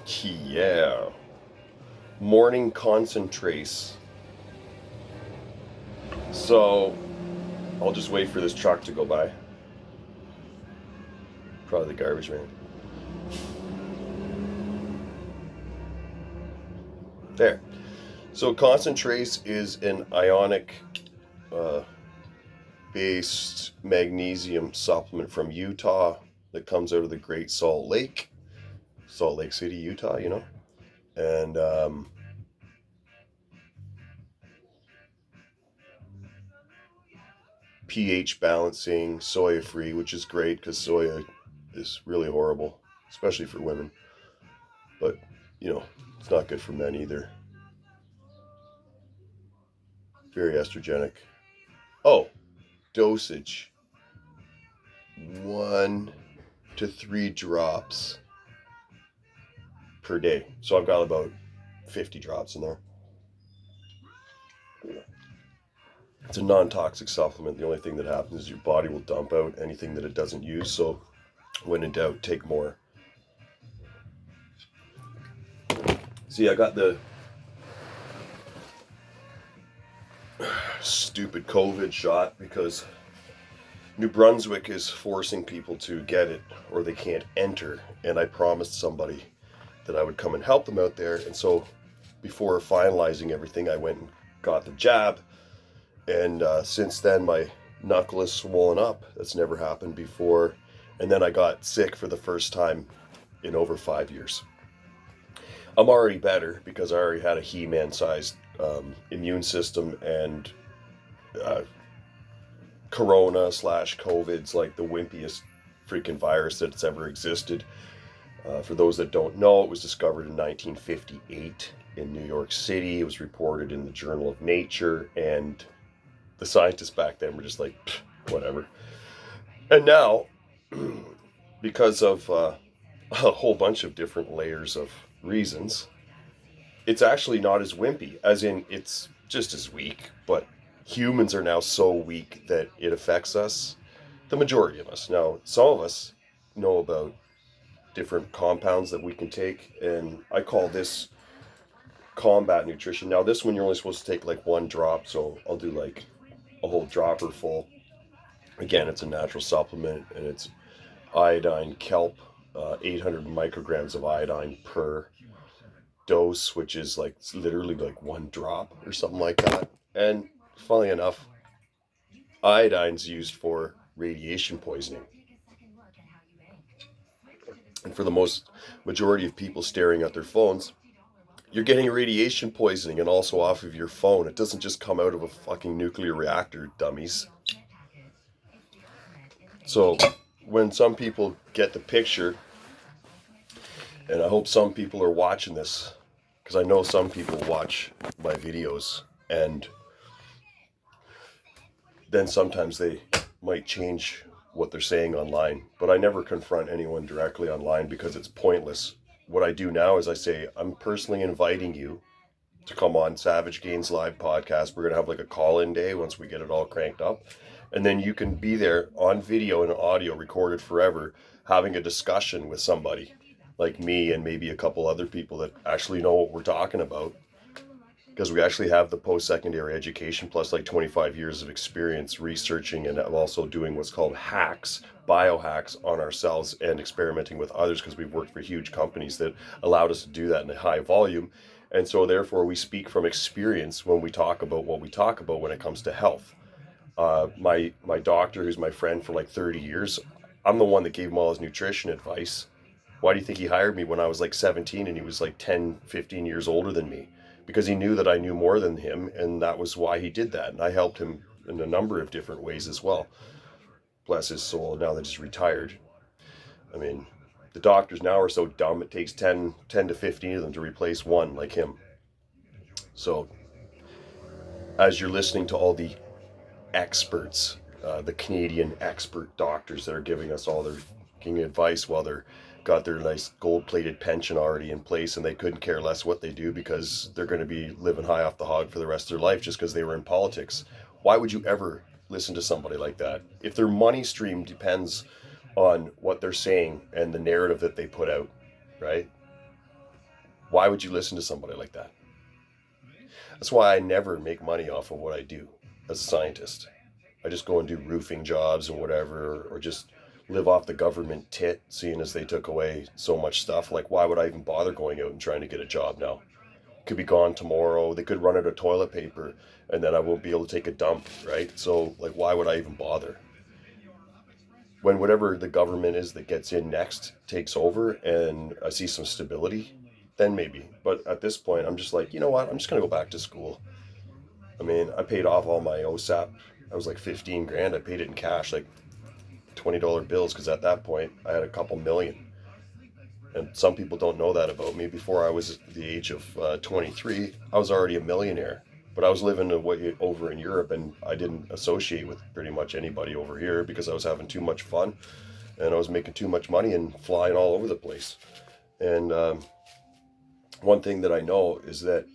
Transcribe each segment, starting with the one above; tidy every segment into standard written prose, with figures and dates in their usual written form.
Yeah. Morning concentrates. So I'll just wait for this truck to go by. Probably the garbage man. There. So concentrates is an ionic uh, based magnesium supplement from Utah that comes out of the Great Salt Lake, Salt Lake City, Utah, And pH balancing, soya free, which is great because soya is really horrible, especially for women. But, it's not good for men either. Very estrogenic. Oh, dosage 1 to 3 drops per day. So I've got about 50 drops in there. It's a non-toxic supplement. The only thing that happens is your body will dump out anything that it doesn't use. So when in doubt, take more. See, I got the stupid COVID shot because New Brunswick is forcing people to get it or they can't enter. And I promised somebody that I would come and help them out there. And so before finalizing everything, I went and got the jab. And since then, my knuckle is swollen up. That's never happened before. And then I got sick for the first time in over 5 years. I'm already better because I already had a He-Man sized immune system, and Corona / COVID's like the wimpiest freaking virus that's ever existed. For those that don't know, it was discovered in 1958 in New York City. It was reported in the Journal of Nature, and the scientists back then were just like, whatever. And now, because of a whole bunch of different layers of reasons, it's actually not as wimpy, as in it's just as weak, but humans are now so weak that it affects us, the majority of us. Now, some of us know about different compounds that we can take, and I call this combat nutrition. Now, this one you're only supposed to take like 1 drop, so I'll do like a whole dropper full. Again, it's a natural supplement, and it's iodine kelp, 800 micrograms of iodine per dose, which is like literally like 1 drop or something like that. And funnily enough, iodine's used for radiation poisoning. And for the most majority of people staring at their phones, you're getting radiation poisoning and also off of your phone. It doesn't just come out of a fucking nuclear reactor, dummies. So when some people get the picture, and I hope some people are watching this, because I know some people watch my videos, and then sometimes they might change what they're saying online. But I never confront anyone directly online because it's pointless. What I do now is I say, I'm personally inviting you to come on Savage Gains Live podcast. We're going to have like a call-in day once we get it all cranked up. And then you can be there on video and audio recorded forever, having a discussion with somebody like me and maybe a couple other people that actually know what we're talking about. Because we actually have the post-secondary education plus like 25 years of experience researching and also doing what's called hacks, biohacks on ourselves and experimenting with others, because we've worked for huge companies that allowed us to do that in a high volume. And so therefore we speak from experience when we talk about what we talk about when it comes to health. My doctor, who's my friend for like 30 years, I'm the one that gave him all his nutrition advice. Why do you think he hired me when I was like 17 and he was like 10, 15 years older than me? Because he knew that I knew more than him, and that was why he did that. And I helped him in a number of different ways as well. Bless his soul, now that he's retired. I mean, the doctors now are so dumb, it takes 10 to 15 of them to replace one like him. So, as you're listening to all the experts, the Canadian expert doctors that are giving us all their advice while they're got their nice gold-plated pension already in place, and they couldn't care less what they do because they're going to be living high off the hog for the rest of their life just because they were in politics. Why would you ever listen to somebody like that? If their money stream depends on what they're saying and the narrative that they put out, right? Why would you listen to somebody like that? That's why I never make money off of what I do as a scientist. I just go and do roofing jobs and whatever, or just live off the government tit, seeing as they took away so much stuff. Like, why would I even bother going out and trying to get a job now? Could be gone tomorrow. They could run out of toilet paper, and then I won't be able to take a dump, right? So, like, why would I even bother? When whatever the government is that gets in next takes over and I see some stability, then maybe. But at this point, I'm just like, you know what? I'm just going to go back to school. I mean, I paid off all my OSAP. I was like 15 grand. I paid it in cash, like $20 bills, because at that point I had a couple million. And some people don't know that about me. Before I was the age of 23, I was already a millionaire. But I was living away over in Europe, and I didn't associate with pretty much anybody over here because I was having too much fun and I was making too much money and flying all over the place. And one thing that I know is that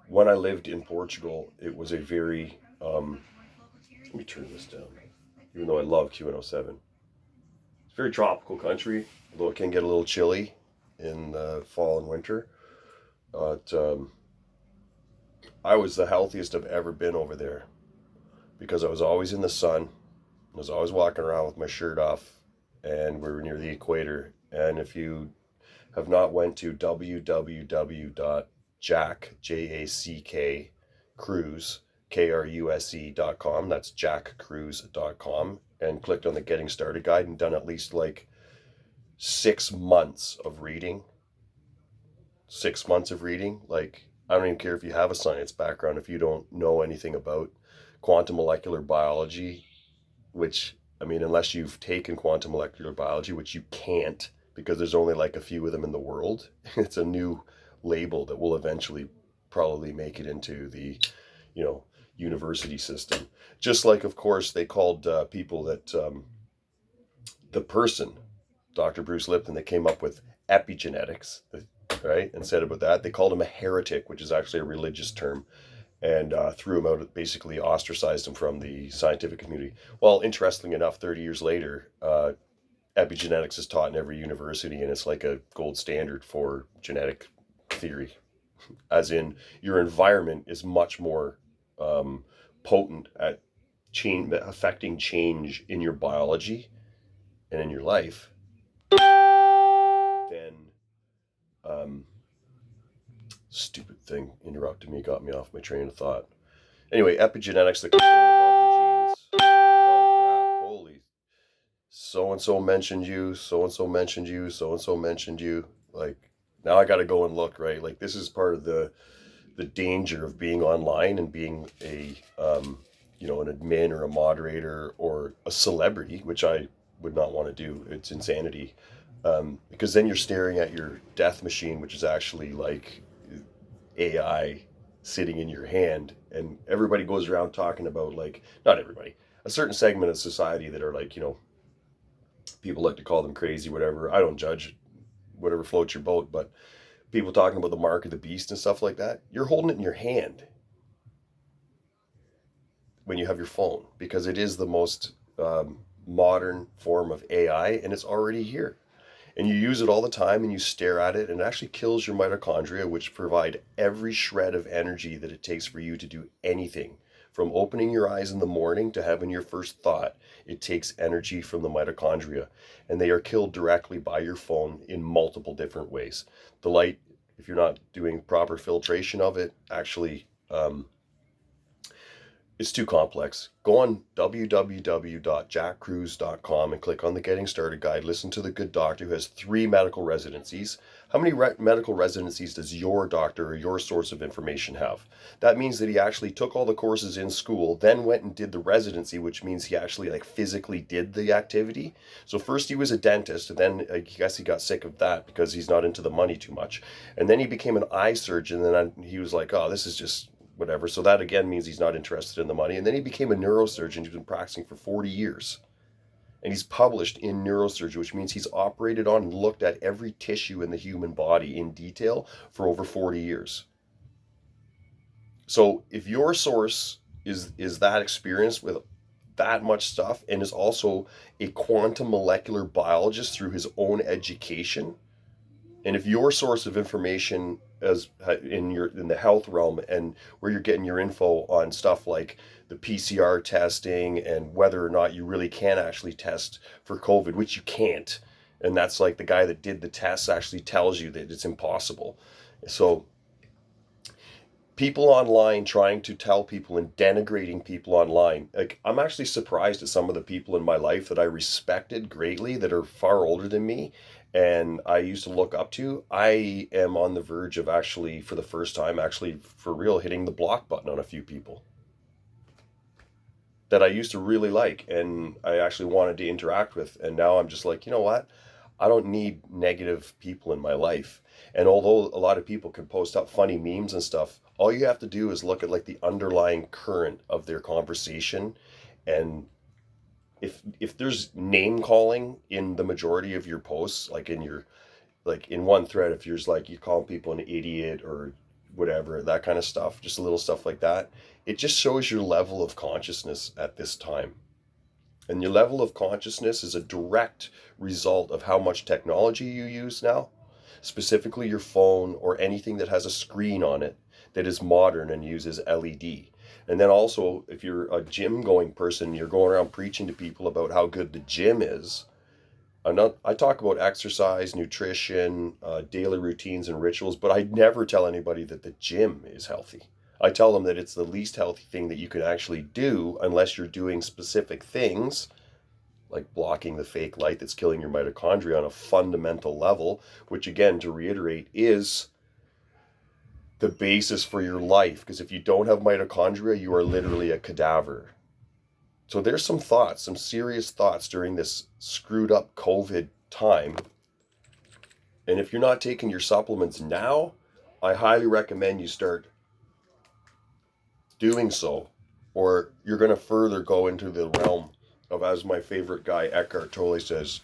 when I lived in Portugal, it was a very, let me turn this down, even though I love Q107. It's a very tropical country, although it can get a little chilly in the fall and winter. But I was the healthiest I've ever been over there because I was always in the sun. I was always walking around with my shirt off, and we were near the equator. And if you have not went to www.jack, Jack, cruise, kruse.com, that's jackcruise.com, and clicked on the getting started guide and done at least like 6 months of reading, 6 months of reading, like I don't even care if you have a science background, if you don't know anything about quantum molecular biology, which, I mean, unless you've taken quantum molecular biology, which you can't because there's only like a few of them in the world. It's a new label that will eventually probably make it into the, you know, university system. Just like, of course, they called people that the person, Dr. Bruce Lipton, that came up with epigenetics, right? And said about that, they called him a heretic, which is actually a religious term, and threw him out, basically ostracized him from the scientific community. Well, interestingly enough, 30 years later, epigenetics is taught in every university, and it's like a gold standard for genetic theory, as in your environment is much more potent at affecting change in your biology and in your life than um, stupid thing interrupted me, got me off my train of thought. Anyway, epigenetics, the control of all the genes. Oh crap! Holy, so and so mentioned you. So and so mentioned you. So and so mentioned you. Like, now I got to go and look, right. Like, this is part of the danger of being online and being a an admin or a moderator or a celebrity, which I would not want to do. It's insanity, because then you're staring at your death machine, which is actually like AI sitting in your hand, and everybody goes around talking about, like, not everybody, a certain segment of society that are like, people like to call them crazy, whatever. I don't judge, whatever floats your boat, but people talking about the mark of the beast and stuff like that, you're holding it in your hand when you have your phone because it is the most modern form of AI and it's already here. And you use it all the time and you stare at it and it actually kills your mitochondria, which provide every shred of energy that it takes for you to do anything. From opening your eyes in the morning to having your first thought, it takes energy from the mitochondria. And they are killed directly by your phone in multiple different ways. The light, if you're not doing proper filtration of it, actually it's too complex. Go on www.jackcruise.com and click on the Getting Started guide. Listen to the good doctor who has 3 medical residencies. How many medical residencies does your doctor or your source of information have? That means that he actually took all the courses in school, then went and did the residency, which means he actually like physically did the activity. So first he was a dentist, and then I guess he got sick of that because he's not into the money too much. And then he became an eye surgeon, and then he was like, oh, this is just whatever. So that again means he's not interested in the money. And then he became a neurosurgeon. He's been practicing for 40 years. And he's published in neurosurgery, which means he's operated on and looked at every tissue in the human body in detail for over 40 years. So if your source is that experience with that much stuff and is also a quantum molecular biologist through his own education, And if your source of information as in the health realm and where you're getting your info on stuff like the PCR testing and whether or not you really can actually test for COVID, which you can't, and that's like the guy that did the tests actually tells you that it's impossible. So people online trying to tell people and denigrating people online. Like, I'm actually surprised at some of the people in my life that I respected greatly that are far older than me and I used to look up to. I am on the verge of actually, for the first time, actually for real, hitting the block button on a few people that I used to really like and I actually wanted to interact with. And now I'm just like, you know what? I don't need negative people in my life. And although a lot of people can post up funny memes and stuff, all you have to do is look at like the underlying current of their conversation. And if there's name calling in the majority of your posts, like in your like in one thread, if you're like you call people an idiot or whatever, that kind of stuff, just a little stuff like that, it just shows your level of consciousness at this time. And your level of consciousness is a direct result of how much technology you use now, specifically your phone or anything that has a screen on it that is modern and uses LED. And then also, if you're a gym going person, you're going around preaching to people about how good the gym is. I talk about exercise, nutrition, daily routines, and rituals, but I never tell anybody that the gym is healthy. I tell them that it's the least healthy thing that you can actually do unless you're doing specific things like blocking the fake light that's killing your mitochondria on a fundamental level, which again, to reiterate, is the basis for your life. Because if you don't have mitochondria, you are literally a cadaver. So there's some thoughts, some serious thoughts during this screwed up COVID time. And if you're not taking your supplements now, I highly recommend you start doing so, or you're going to further go into the realm of, as my favorite guy Eckhart Tolle says,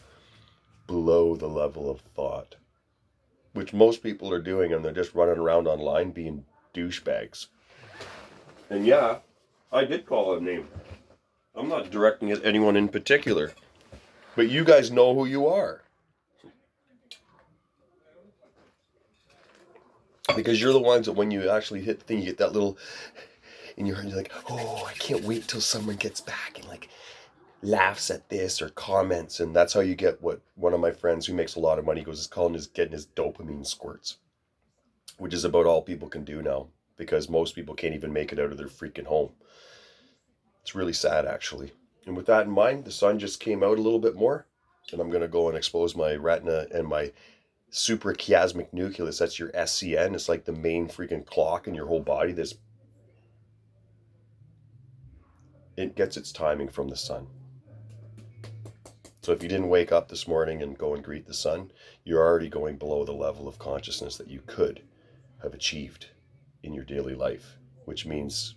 below the level of thought, which most people are doing, and they're just running around online being douchebags. And yeah, I did call a name. I'm not directing it at anyone in particular, but you guys know who you are. Because you're the ones that when you actually hit the thing, you get that little in your head, you're like, oh, I can't wait till someone gets back and like laughs at this or comments. And that's how you get what one of my friends who makes a lot of money goes is calling his getting his dopamine squirts, which is about all people can do now because most people can't even make it out of their freaking home. It's really sad, actually. And with that in mind, the sun just came out a little bit more, and I'm going to go and expose my retina and my suprachiasmatic nucleus. That's your SCN. It's like the main freaking clock in your whole body. It gets its timing from the sun. So if you didn't wake up this morning and go and greet the sun, you're already going below the level of consciousness that you could have achieved in your daily life, which means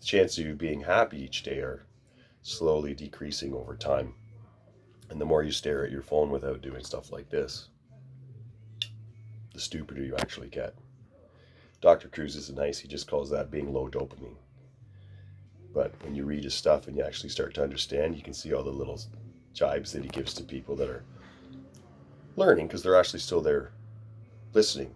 the chances of you being happy each day are slowly decreasing over time. And the more you stare at your phone without doing stuff like this, the stupider you actually get. Dr. Cruz is nice. He just calls that being low dopamine. But when you read his stuff and you actually start to understand, you can see all the little jibes that he gives to people that are learning because they're actually still there listening.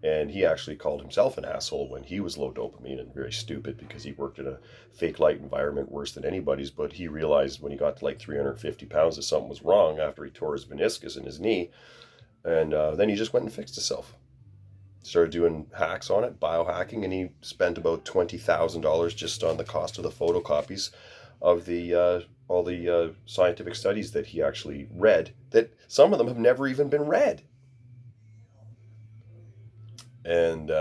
And he actually called himself an asshole when he was low dopamine and very stupid because he worked in a fake light environment worse than anybody's. But he realized when he got to like 350 pounds that something was wrong after he tore his meniscus in his knee. And then he just went and fixed himself. Started doing hacks on it, biohacking, and he spent about $20,000 just on the cost of the photocopies of the all the scientific studies that he actually read. That some of them have never even been read. And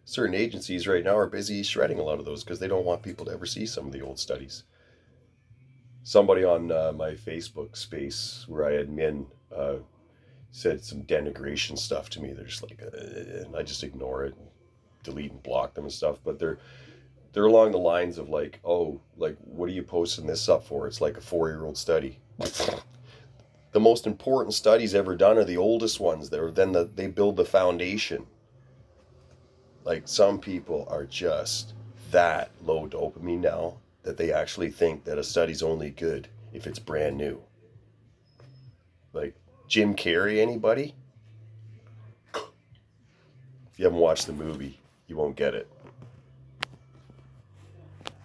certain agencies right now are busy shredding a lot of those because they don't want people to ever see some of the old studies. Somebody on my Facebook space where I admin said some denigration stuff to me. They're just like, and I just ignore it, and delete and block them and stuff. But they're along the lines of like, oh, like what are you posting this up for? It's like a 4-year-old study. The most important studies ever done are the oldest ones. They build the foundation. Like some people are just that low dopamine now that they actually think that a study's only good if it's brand new. Like Jim Carrey, anybody? you haven't watched the movie, you won't get it.